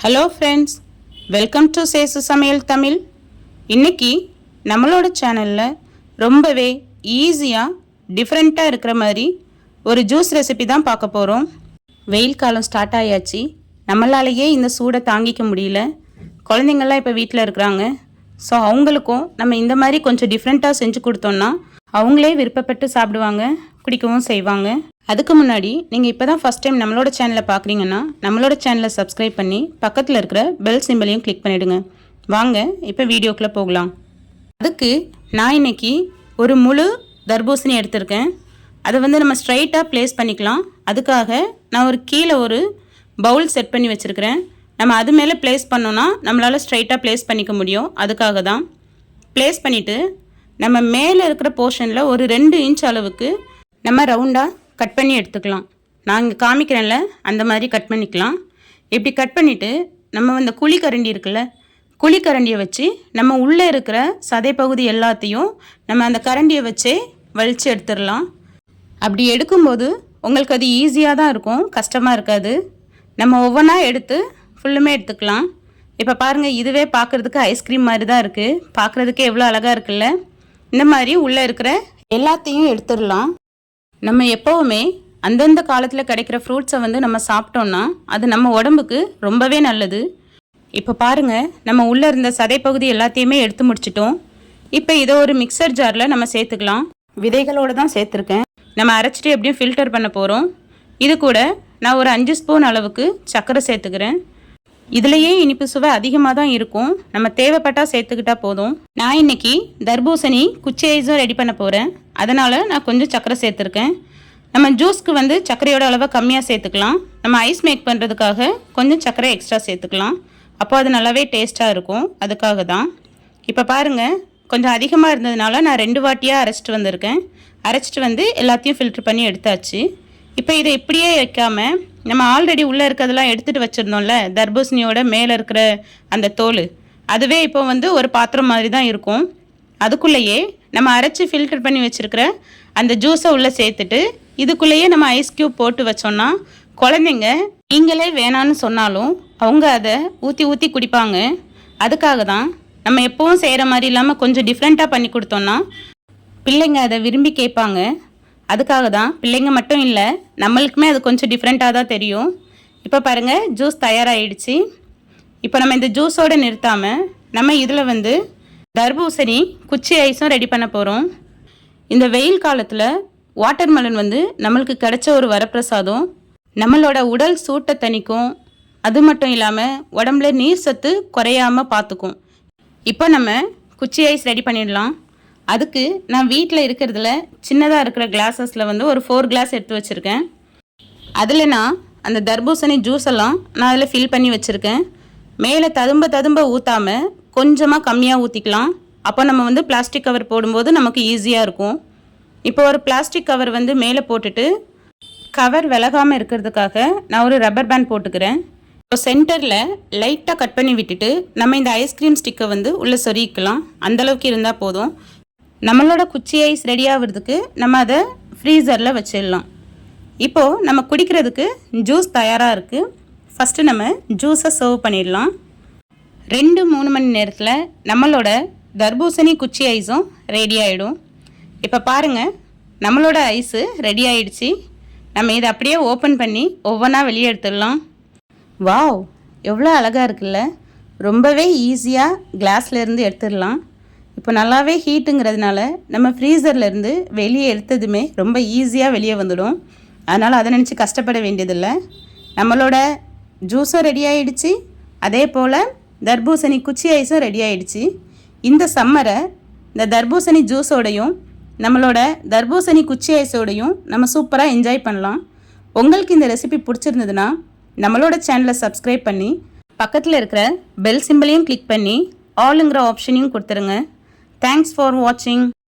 Hello friends, welcome to சேசு சமையல் தமிழ். இன்றைக்கி நம்மளோட சேனலில் ரொம்பவே ஈஸியாக டிஃப்ரெண்ட்டாக இருக்கிற மாதிரி ஒரு ஜூஸ் ரெசிபி தான் பார்க்க போகிறோம். வெயில் காலம் ஸ்டார்ட் ஆயாச்சு. நம்மளாலேயே இந்த சூடை தாங்கிக்க முடியல. குழந்தைங்கள்லாம் இப்போ வீட்டில் இருக்கிறாங்க. ஸோ அவங்களுக்கும் நம்ம இந்த மாதிரி கொஞ்சம் டிஃப்ரெண்ட்டாக செஞ்சு கொடுத்தோன்னா அவங்களே விருப்பப்பட்டு சாப்பிடுவாங்க, குடிக்கவும் செய்வாங்க. அதுக்கு முன்னாடி நீங்கள் இப்போ தான் ஃபஸ்ட் டைம் நம்மளோட சேனலை பார்க்குறீங்கன்னா நம்மளோட சேனலை சப்ஸ்கிரைப் பண்ணி பக்கத்தில் இருக்கிற பெல் சிம்பிளையும் கிளிக் பண்ணிவிடுங்க. வாங்க இப்போ வீடியோக்குள்ளே போகலாம். அதுக்கு நான் இன்றைக்கி ஒரு முழு தர்பூசணி எடுத்திருக்கேன். அதை நம்ம ஸ்ட்ரைட்டாக ப்ளேஸ் பண்ணிக்கலாம். அதுக்காக நான் கீழே ஒரு பவுல் செட் பண்ணி வச்சுருக்கிறேன். நம்ம அது மேலே ப்ளேஸ் பண்ணோன்னா நம்மளால் ஸ்ட்ரைட்டாக ப்ளேஸ் பண்ணிக்க முடியும். அதுக்காக தான் ப்ளேஸ் பண்ணிவிட்டு நம்ம மேலே இருக்கிற போர்ஷனில் ஒரு 2 இன்ச் அளவுக்கு நம்ம ரவுண்டாக கட் பண்ணி எடுத்துக்கலாம். நான் இங்கே காமிக்கிறேன்ல, அந்த மாதிரி கட் பண்ணிக்கலாம். இப்படி கட் பண்ணிவிட்டு நம்ம இந்த குழிக்கரண்டி இருக்குல்ல, குழிக்கரண்டியை வச்சு நம்ம உள்ளே இருக்கிற சதை பகுதி எல்லாத்தையும் நம்ம அந்த கரண்டியை வச்சே வலித்து எடுத்துடலாம். அப்படி எடுக்கும்போது உங்களுக்கு அது ஈஸியாக தான் இருக்கும், கஷ்டமாக இருக்காது. நம்ம ஒவ்வொன்றா எடுத்து ஃபுல்லுமே எடுத்துக்கலாம். இப்போ பாருங்கள், இதுவே பார்க்குறதுக்கு ஐஸ்கிரீம் மாதிரி தான் இருக்குது. பார்க்குறதுக்கே எவ்வளோ அழகாக இருக்குல்ல. இந்த மாதிரி உள்ளே இருக்கிற எல்லாத்தையும் எடுத்துடலாம். நம்ம எப்போவுமே அந்தந்த காலத்தில் கிடைக்கிற ஃப்ரூட்ஸை நம்ம சாப்பிட்டோன்னா அது நம்ம உடம்புக்கு ரொம்பவே நல்லது. இப்போ பாருங்கள், நம்ம உள்ளே இருந்த சதைப்பகுதி எல்லாத்தையுமே எடுத்து முடிச்சிட்டோம். இப்போ இதை ஒரு மிக்சர் ஜாரில் நம்ம சேர்த்துக்கலாம். விதைகளோடு தான் சேர்த்துருக்கேன். நம்ம அரைச்சிட்டு எப்படியும் ஃபில்டர் பண்ண போகிறோம். இது கூட நான் ஒரு 5 ஸ்பூன் அளவுக்கு சர்க்கரை சேர்த்துக்கிறேன். இதுலேயே இனிப்பு சுவை அதிகமாக தான் இருக்கும். நம்ம தேவைப்பட்டால் சேர்த்துக்கிட்டால் போதும். நான் இன்றைக்கி தர்பூசணி குச்சி ஐஸும் ரெடி பண்ண போகிறேன். அதனால் நான் கொஞ்சம் சர்க்கரை சேர்த்துருக்கேன். நம்ம ஜூஸ்க்கு சர்க்கரையோட அளவை கம்மியாக சேர்த்துக்கலாம். நம்ம ஐஸ் மேக் பண்ணுறதுக்காக கொஞ்சம் சர்க்கரை எக்ஸ்ட்ரா சேர்த்துக்கலாம். அப்போ அது நல்லாவே டேஸ்ட்டாக இருக்கும். அதுக்காக தான். இப்போ பாருங்கள், கொஞ்சம் அதிகமாக இருந்ததுனால நான் 2 வாட்டியாக அரைச்சிட்டு வந்திருக்கேன். அரைச்சிட்டு எல்லாத்தையும் ஃபில்ட்ரு பண்ணி எடுத்தாச்சு. இப்போ இதை இப்படியே வைக்காமல் நம்ம ஆல்ரெடி உள்ளே இருக்கிறதெல்லாம் எடுத்துகிட்டு வச்சுருந்தோம்ல, தர்பூசணியோட மேலே இருக்கிற அந்த தோல், அதுவே இப்போ ஒரு பாத்திரம் மாதிரி தான் இருக்கும். அதுக்குள்ளேயே நம்ம அரைச்சி ஃபில்டர் பண்ணி வச்சுருக்கிற அந்த ஜூஸை உள்ளே சேர்த்துட்டு இதுக்குள்ளேயே நம்ம ஐஸ் க்யூப் போட்டு வச்சோன்னா குழந்தைங்க நீங்களே வேணான்னு சொன்னாலும் அவங்க அதை ஊற்றி ஊற்றி குடிப்பாங்க. அதுக்காக தான் நம்ம எப்போவும் செய்கிற மாதிரி இல்லாமல் கொஞ்சம் டிஃப்ரெண்ட்டாக பண்ணி கொடுத்தோன்னா பிள்ளைங்க அதை விரும்பி கேட்பாங்க. அதுக்காக தான் பிள்ளைங்க மட்டும் இல்லை, நம்மளுக்குமே அது கொஞ்சம் டிஃப்ரெண்ட்டாக தான் தெரியும். இப்போ பாருங்கள், ஜூஸ் தயாராகிடுச்சு. இப்போ நம்ம இந்த ஜூஸோடு நிறுத்தாமல் நம்ம இதில் தர்பூசணி குச்சி ஐஸும் ரெடி பண்ண போகிறோம். இந்த வெயில் காலத்தில் வாட்டர்மெலன் நம்மளுக்கு கிடைச்ச ஒரு வரப்பிரசாதம். நம்மளோட உடல் சூட்டை தணிக்கும். அது மட்டும் இல்லாமல் உடம்புல நீர் சத்து குறையாமல் பார்த்துக்கும். இப்போ நம்ம குச்சி ஐஸ் ரெடி பண்ணிடலாம். அதுக்கு நான் வீட்டில் இருக்கிறதுல சின்னதாக இருக்கிற கிளாஸஸில் ஒரு 4 கிளாஸ் எடுத்து வச்சுருக்கேன். அதில் நான் அந்த தர்பூசணி ஜூஸ் எல்லாம் நான் அதில் ஃபில் பண்ணி வச்சுருக்கேன். மேலே ததும்ப ஊற்றாமல் கொஞ்சமாக கம்மியாக ஊற்றிக்கலாம். அப்போ நம்ம பிளாஸ்டிக் கவர் போடும்போது நமக்கு ஈஸியாக இருக்கும். இப்போ ஒரு பிளாஸ்டிக் கவர் மேலே போட்டுட்டு கவர் விலகாமல் இருக்கிறதுக்காக நான் ஒரு ரப்பர் பேண்ட் போட்டுக்கிறேன். இப்போ சென்டரில் லைட்டாக கட் பண்ணி விட்டுட்டு நம்ம இந்த ஐஸ்கிரீம் ஸ்டிக்கை உள்ளே சொருகிக்கலாம். அந்தளவுக்கு இருந்தால் போதும். நம்மளோட குச்சி ஐஸ் ரெடி ஆகிறதுக்கு நம்ம அதை ஃப்ரீசரில் வச்சிடலாம். இப்போது நம்ம குடிக்கிறதுக்கு ஜூஸ் தயாராக இருக்குது. ஃபஸ்ட்டு நம்ம ஜூஸை சர்வ் பண்ணிடலாம். 2-3 மணி நேரத்தில் நம்மளோட தர்பூசணி குச்சி ஐஸும் ரெடி ஆகிடும். இப்போ பாருங்கள், நம்மளோட ஐஸு ரெடி ஆகிடுச்சு. நம்ம இதை அப்படியே ஓப்பன் பண்ணி ஒவ்வொன்றா வெளியே எடுத்துடலாம். வாவ், எவ்வளோ அழகாக இருக்குல்ல. ரொம்பவே ஈஸியாக கிளாஸ்லேருந்து எடுத்துடலாம். இப்போ நல்லாவே ஹீட்டுங்கிறதுனால நம்ம ஃப்ரீசர்லேருந்து வெளியே எடுத்ததுமே ரொம்ப ஈஸியாக வெளியே வந்துடும். அதனால் அதை நினச்சி கஷ்டப்பட வேண்டியதில்லை. நம்மளோட ஜூஸும் ரெடி ஆகிடுச்சு. அதே போல் தர்பூசணி குச்சி ஐஸும் ரெடி ஆகிடுச்சு. இந்த சம்மரை இந்த தர்பூசணி ஜூஸோடையும் நம்மளோட தர்பூசணி குச்சி ஐஸோடையும் நம்ம சூப்பராக என்ஜாய் பண்ணலாம். உங்களுக்கு இந்த ரெசிபி பிடிச்சிருந்ததுன்னா நம்மளோட சேனலை சப்ஸ்கிரைப் பண்ணி பக்கத்தில் இருக்கிற பெல் சிம்பிளையும் கிளிக் பண்ணி ஆளுங்கிற ஆப்ஷனையும் கொடுத்துருங்க. Thanks for watching.